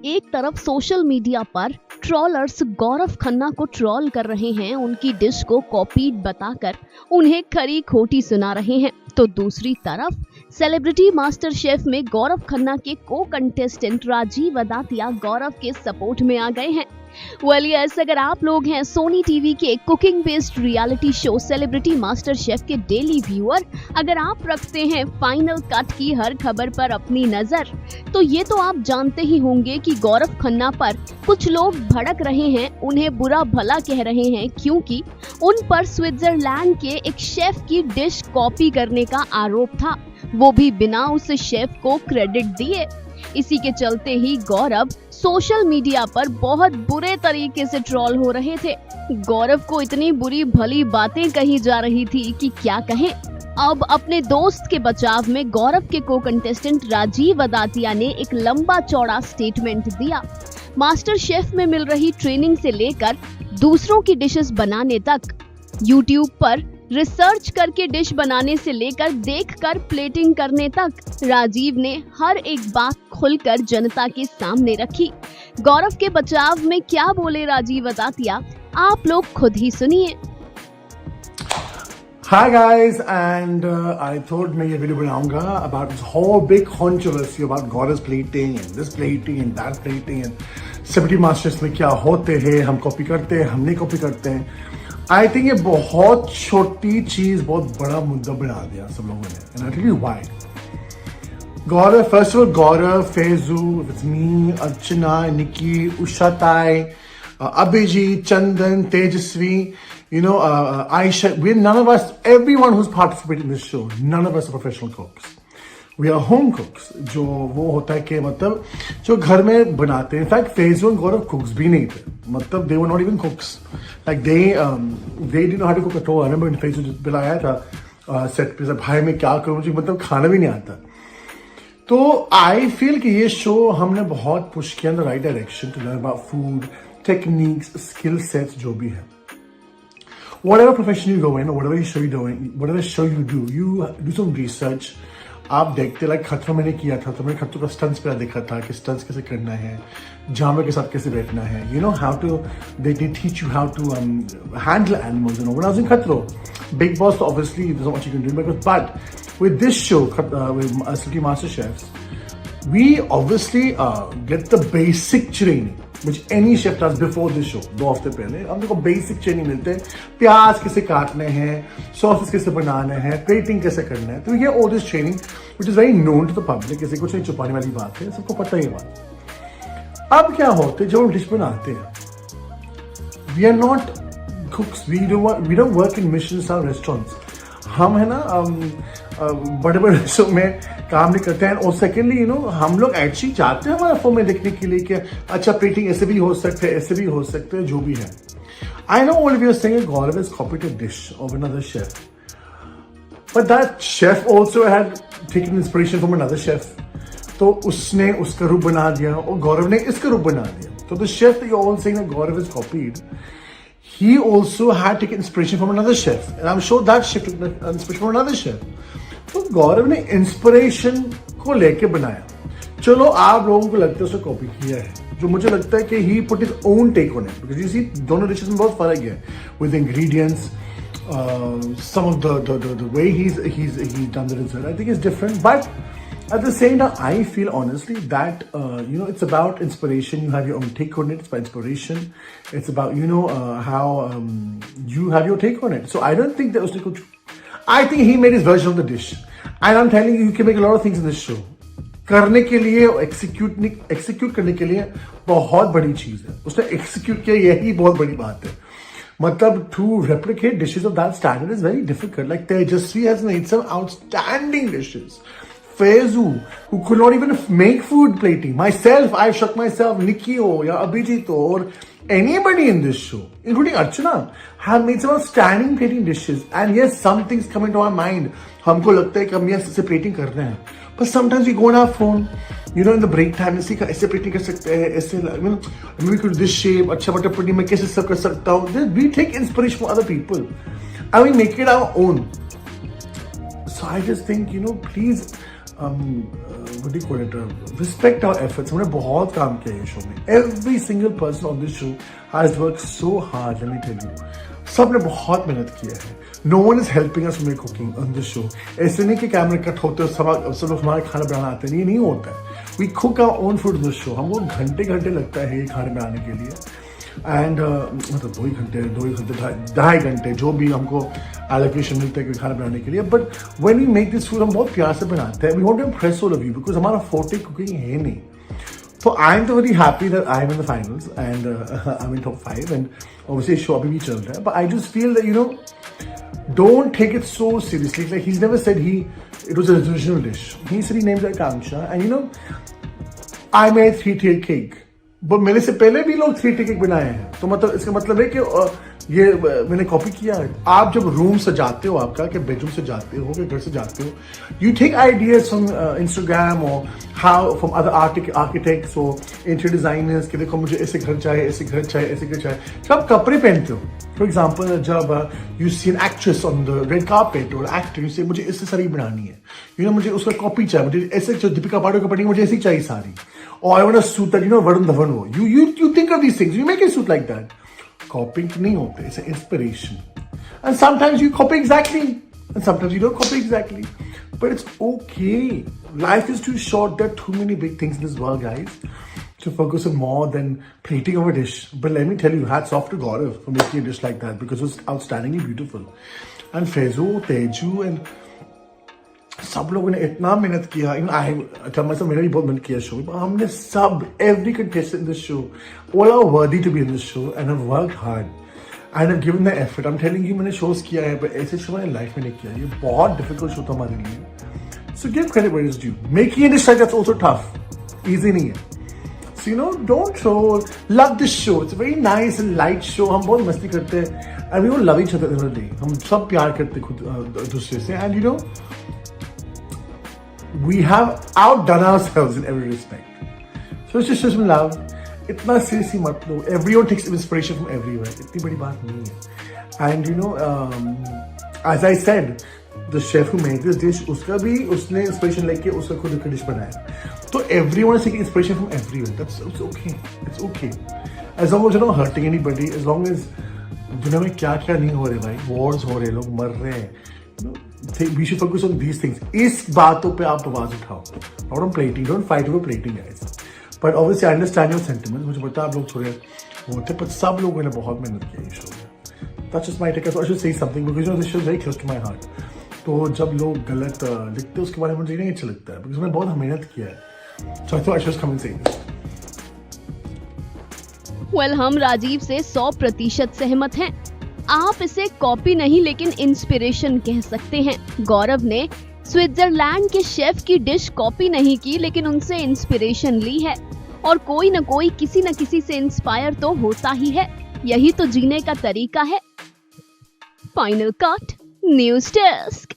एक तरफ social media पर ट्रोलर्स गौरव खन्ना को ट्रोल कर रहे हैं, उनकी डिश को कॉपीड बताकर उन्हें खरी खोटी सुना रहे हैं, तो दूसरी तरफ सेलिब्रिटी मास्टर शेफ में गौरव खन्ना के को कंटेस्टेंट राजीव अदातिया गौरव के सपोर्ट में आ गए हैं। यस, अगर आप लोग हैं सोनी टीवी के cooking based reality show celebrity master chef के डेली व्यूअर, अगर आप रखते हैं फाइनल कट की हर खबर पर अपनी नजर, तो ये तो आप जानते ही होंगे कि गौरव खन्ना पर कुछ लोग भड़क रहे हैं, उन्हें बुरा भला कह रहे हैं, क्योंकि उन पर स्विट्जरलैंड के एक शेफ की डिश कॉपी करने का आरोप था, वो भी बिना उस शेफ को क्रेडिट दिए। इसी के चलते ही गौरव सोशल मीडिया पर बहुत बुरे तरीके से ट्रोल हो रहे थे। गौरव को इतनी बुरी भली बातें कही जा रही थी कि क्या कहें। अब अपने दोस्त के बचाव में गौरव के को कंटेस्टेंट राजीव अदातिया ने एक लंबा चौड़ा स्टेटमेंट दिया। मास्टर शेफ में मिल रही ट्रेनिंग से लेकर दूसरों की डिशेस बनाने तक, यूट्यूब पर रिसर्च करके डिश बनाने से लेकर देखकर प्लेटिंग करने तक, राजीव ने हर एक बात खुलकर जनता के सामने रखी। गौरव के बचाव में क्या बोले राजीव अदातिया, आप लोग खुद ही सुनिए। Hi guys, and I thought मैं ये वीडियो बनाऊंगा about this whole big controversy about Gaurav's plating and this plating and that plating and celebrity masters में क्या होते हैं, हम कॉपी करते हैं, हम नहीं कॉपी करते हैं। आई थिंक ये बहुत छोटी चीज बहुत बड़ा मुद्दा बना दिया सब लोगों ने, and I'll tell you why. Gaurav, first of all, Gaurav, Faizu, it's me, Archana, Nikki, Ushatai, Abhijit, Chandan, Tejasvi, Aisha, none of us, everyone who's participated in this show, none of us are professional cooks. We are home cooks. जो वो होता है कि मतलब जो घर में बनाते हैं. In fact, Faizu and Gaurav cooks भी नहीं थे. मतलब they were not even cooks. Like they didn't know how to cook at all. I remember when Faizu bill आया था सेट पे, भाई मैं क्या करूँ, मुझे मतलब खाना भी नहीं आता. तो I feel कि ये शो हमने बहुत पुश किया in the right direction to learn about food, techniques, skill sets जो भी है. Whatever profession you go in or whatever show you do some research. आप देखते, लाइक खतरों मैंने किया था तो मैंने खतरों का स्टंट्स पे देखा था कि स्टंट्स कैसे करना है, जानवर के साथ कैसे बैठना है, how to they teach you how to handle animals, when I was in Khatron. Bigg Boss obviously there is not much you can do, but with this show with celebrity master chefs we obviously get the basic training which any chef does before this show. 2 हफ्ते पहले हम लोग को basic training मिलते हैं, प्याज कैसे काटने हैं, सॉसेस कैसे बनाने हैं, प्लेटिंग कैसे करना है. तो ये all this training which is very known to the public, कैसे कुछ नहीं छुपाने वाली बात है, सबको पता ही बात. अब क्या होते जब हम डिश बनाते हैं, we are not cooks, we don't work in Michelin star restaurants. हम है ना बड़े बड़े शो में काम नहीं करते हैं. और सेकेंडली हम लोग एक्चुअली जाते हैं हमारा फॉर्म में देखने के लिए कि अच्छा प्लेटिंग ऐसे भी हो सकते हैं, ऐसे भी हो सकते हैं, जो भी है. I know all of you are saying Gaurav has copied a dish of another chef, but that chef also had taken inspiration from another chef. तो उसने उसका रूप बना दिया और Gaurav ने इसका रूप बना दिया. तो the chef that you're all saying that Gaurav has copied, he also had taken inspiration from another chef, and I'm sure that chef took inspiration from another chef. तो गौरव ने इंस्पिरेशन को लेके बनाया. चलो आप लोगों को लगता है उसने कॉपी किया है, जो मुझे लगता है कि he put his own take on it, because you see दोनों डिशेस में बहुत फर्क है with ingredients. some of the way he's done the result, I think is different, but at the same time I feel honestly that it's about inspiration. You have your own take on it. It's about inspiration. It's about how you have your take on it. So I don't think that usne kuch, I think he made his version of the dish, and I'm telling you, you can make a lot of things in this show. करने के लिए execute करने के लिए बहुत बड़ी चीज है. उसने एक्सिक्यूट किया, यही बहुत बड़ी बात है. मतलब to replicate dishes of that standard is very difficult. Like Tejasvi has made some outstanding dishes. Faizu, who could not even make food plating. Myself, I've shocked myself. Nikki ho ya Abhijit ho, or anybody in this show, including Archana, have made some outstanding plating dishes. And yes, some things come into our mind. हमको लगता है कि हम ऐसे plating कर रहे हैं. But sometimes we go on our phone, in the break time, ऐसे ऐसे plating कर सकते हैं, ऐसे maybe could this shape, अच्छा बटर पुडिंग में कैसे सर्व कर सकता हूँ. We take inspiration from other people and we make it our own. So I just think, please what do you call it? Respect our efforts. हमने बहुत काम किया है शो में. Every single person on this show has worked so hard. Let me tell you. सबने बहुत मेहनत किया है. No one is helping us make cooking on this show. ऐसे नहीं कि कैमरे कट होते हैं सब लोग हमारे खाना बनाना आते हैं. ये नहीं होता है. We cook our own food on this show. हमको घंटे लगता है ये खाने बनाने के लिए. एंड मतलब 2 घंटे 2.5 घंटे जो भी हमको एलोकेशन मिलता है खाना बनाने के लिए. But when we make this food हम बहुत प्यार से बनाते हैं. We want to impress all of you because हमारा फोर्टे कुकिंग है नहीं. तो आई एम तो very happy that I am in the finals and I am in top 5 and obviously show अभी भी चल रहा है. बट आई जस्ट फील दैट यू नो don't take it so seriously. Like he's never said it was a original dish. He said he named it Akanksha and you know I made 3-tier cake. but मेरे से पहले भी लोग 3-tier cake बनाए हैं. तो मतलब इसका मतलब है कि ये मैंने कॉपी किया है. आप जब रूम से जाते हो आपका कि बेडरूम से जाते हो कि घर से जाते हो you take ideas from Instagram और हाउ फ्रॉम अदर आर्किटेक्ट्स और इंटीरियर डिजाइनर्स कि देखो मुझे ऐसे घर चाहिए ऐसे घर चाहिए ऐसे घर चाहिए. जब आप कपड़े पहनते हो फॉर एग्जाम्पल जब you see an actress on the red carpet और एक्टर से मुझे इससे साड़ी बनानी है यू नो मुझे उसका कॉपी चाहिए मुझे ऐसे जो दीपिका पादुकोण पड़ी मुझे ऐसी चाहिए साड़ी. और I want a suit that you know Varun Dhawan हो. You think of these things you make a suit like that. Copying नहीं होते, it's an inspiration. And sometimes you copy exactly, and sometimes you don't copy exactly. But it's okay. Life is too short. There are too many big things in this world, guys, to focus on more than plating of a dish. But let me tell you, hats off to Gaurav for making a dish like that because it was outstandingly beautiful. And Faizu, Teju, and सब लोगों ने इतना मेहनत किया. मैंने भी बहुत मेहनत किया शो में. हमने सब every contestant in this show all are worthy to be in this show and have worked hard and have given their effort. I'm telling you मैंने shows किया है पर ऐसे शो मैंने लाइफ में नहीं किया. ये बहुत difficult show था हमारे लिए. So give credit where it's due. Making a dish like that's also tough. Easy नहीं है. So you know don't troll. Love this show. It's a very nice and light show. हम बहुत मस्ती करते हैं and we all love each other in the day. हम सब प्यार करते खुद दूसरे से and you know we have outdone ourselves in every respect. So it's just some love. इतना seriously मत लो. Everyone takes inspiration from everywhere. इतनी बड़ी बात नहीं है. And you know, as I said, the chef who made this dish, उसने inspiration लेके उसका खुद का dish बनाया. तो everyone is taking inspiration from everywhere. It's okay. It's okay. As long as you're not hurting anybody, as long as दुनिया में क्या क्या नहीं हो रहे भाई, wars हो रहे, लोग मर रहे हैं. We should focus on these things. इस बातों पे आप आवाज उठाओ. Not on plating. Don't fight over plating, guys. But obviously, I understand your sentiments. मुझे पता है आप लोग थोड़े होते, पर सब लोगों ने बहुत मेहनत की है इस शो में. That's just my take. So I should say something because you know this show is very close to my heart. तो जब लोग गलत लिखते हैं उसके बारे में मुझे नहीं अच्छा लगता है because मैंने बहुत मेहनत किया है. So I thought I should just come and say this. Well, हम राजीव से 100% सहमत हैं. आप इसे कॉपी नहीं लेकिन इंस्पिरेशन कह सकते हैं. गौरव ने स्विट्जरलैंड के शेफ की डिश कॉपी नहीं की लेकिन उनसे इंस्पिरेशन ली है. और कोई न कोई किसी न किसी से इंस्पायर तो होता ही है. यही तो जीने का तरीका है. Final cut news desk.